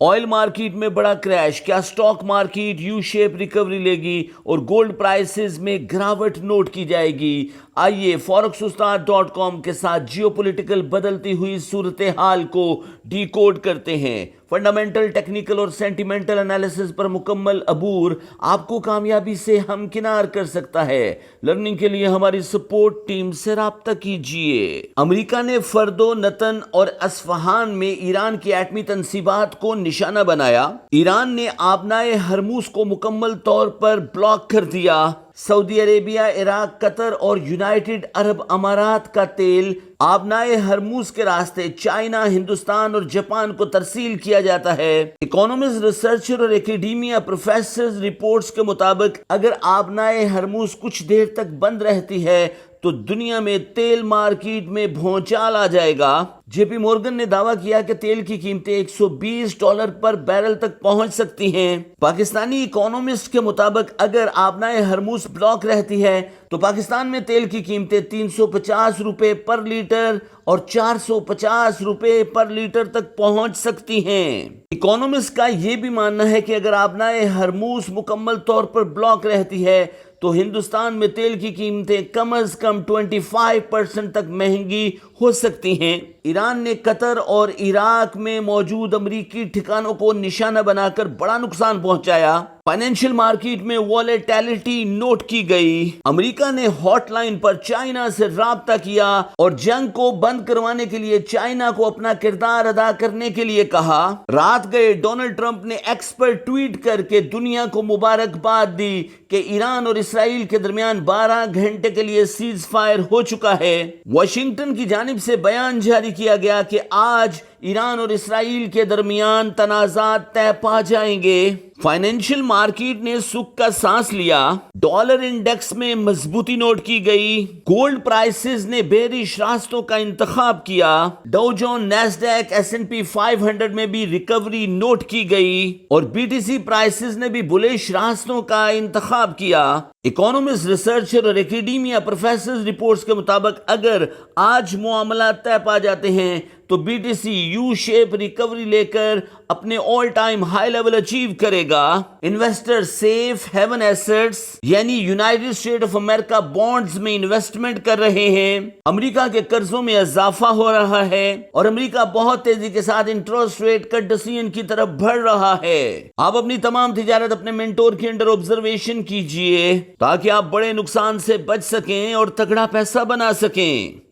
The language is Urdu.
آئل مارکیٹ میں بڑا کریش، کیا stock market you shape recovery لے گی اور گولڈ پرائسز میں گراوٹ نوٹ کی جائے گی؟ آئیے forexustad.com کے ساتھ جیو پولیٹیکل بدلتی ہوئی صورتحال کو ڈی کوڈ کرتے ہیں۔ فنڈامنٹل، ٹیکنیکل اور سینٹیمنٹل انالیسس پر مکمل عبور آپ کو کامیابی سے ہمکنار کر سکتا ہے۔ لرننگ کے لیے ہماری سپورٹ ٹیم سے رابطہ کیجیے۔ امریکہ نے فردو، نتن اور اصفہان میں ایران کی ایٹمی تنصیبات کو نشانہ بنایا۔ ایران نے آبنائے ہرموز کو مکمل طور پر بلاک کر دیا۔ سعودی عربیہ، عراق، قطر اور یونائیٹڈ عرب امارات کا تیل آبنائے ہرموز کے راستے چائنا، ہندوستان اور جاپان کو ترسیل کیا جاتا ہے۔ اکانومسٹ، ریسرچر اور اکیڈیمیا پروفیسرز رپورٹس کے مطابق اگر آبنائے ہرموز کچھ دیر تک بند رہتی ہے تو دنیا میں تیل مارکیٹ میں بھونچال آ جائے گا۔ جے پی مورگن نے دعویٰ کیا کہ تیل کی قیمتیں $120 پر بیرل تک پہنچ سکتی ہیں۔ پاکستانی اکانومسٹ کے مطابق اگر آبنائے ہرموز بلاک رہتی ہے تو پاکستان میں تیل کی قیمتیں $350 پر لیٹر اور $450 پر لیٹر تک پہنچ سکتی ہیں۔ اکانومسٹ کا یہ بھی ماننا ہے کہ اگر آبنائے ہرموز مکمل طور پر بلاک رہتی ہے تو ہندوستان میں تیل کی قیمتیں کم از کم 25% تک مہنگی ہو سکتی ہیں۔ ایران نے قطر اور عراق میں موجود امریکی ٹھکانوں کو نشانہ بنا کر بڑا نقصان پہنچایا۔ فائنینشیل مارکیٹ میں والیٹیلٹی نوٹ کی گئی۔ امریکہ نے ہاٹ لائن پر چائنا سے رابطہ کیا اور جنگ کو بند کروانے کے لیے چائنا کو اپنا کردار ادا کرنے کے لیے کہا۔ رات گئے ڈونلڈ ٹرمپ نے ایکس پر ٹویٹ کر کے دنیا کو مبارکباد دی کہ ایران اور اسرائیل کے درمیان 12 گھنٹے کے لیے سیز فائر ہو چکا ہے۔ واشنگٹن کی جانب سے بیان جاری کیا گیا کہ آج ایران اور اسرائیل کے درمیان تنازعات طے پا جائیں گے۔ فائنینشیل مارکیٹ نے سکھ کا سانس لیا۔ ڈالر انڈیکس میں مضبوطی نوٹ کی گئی۔ گولڈ پرائسز نے بیرش راستوں کا انتخاب کیا۔ ڈاؤ جونز، نیسڈیک، S&P 500 میں بھی ریکوری نوٹ کی گئی اور BTC پرائسز نے بھی بلش راستوں کا انتخاب کیا۔ اکانومسٹ، ریسرچر اور اکیڈیمیا پروفیسرز رپورٹس کے مطابق اگر آج معاملات طے پا جاتے ہیں تو BTC یو شیپ ریکوری لے کر اپنے all time high level achieve کرے گا۔ انویسٹر سیف ہیون ایسٹس یعنی United state of America bonds میں انویسٹمنٹ کر رہے ہیں۔ امریکہ کے قرضوں میں اضافہ ہو رہا ہے اور امریکہ بہت تیزی کے ساتھ انٹرسٹ ریٹ کٹ ڈیسیژن کی طرف بڑھ رہا ہے۔ آپ اپنی تمام تجارت اپنے مینٹور کے انڈر آبزرویشن کیجئے تاکہ آپ بڑے نقصان سے بچ سکیں اور تگڑا پیسہ بنا سکیں۔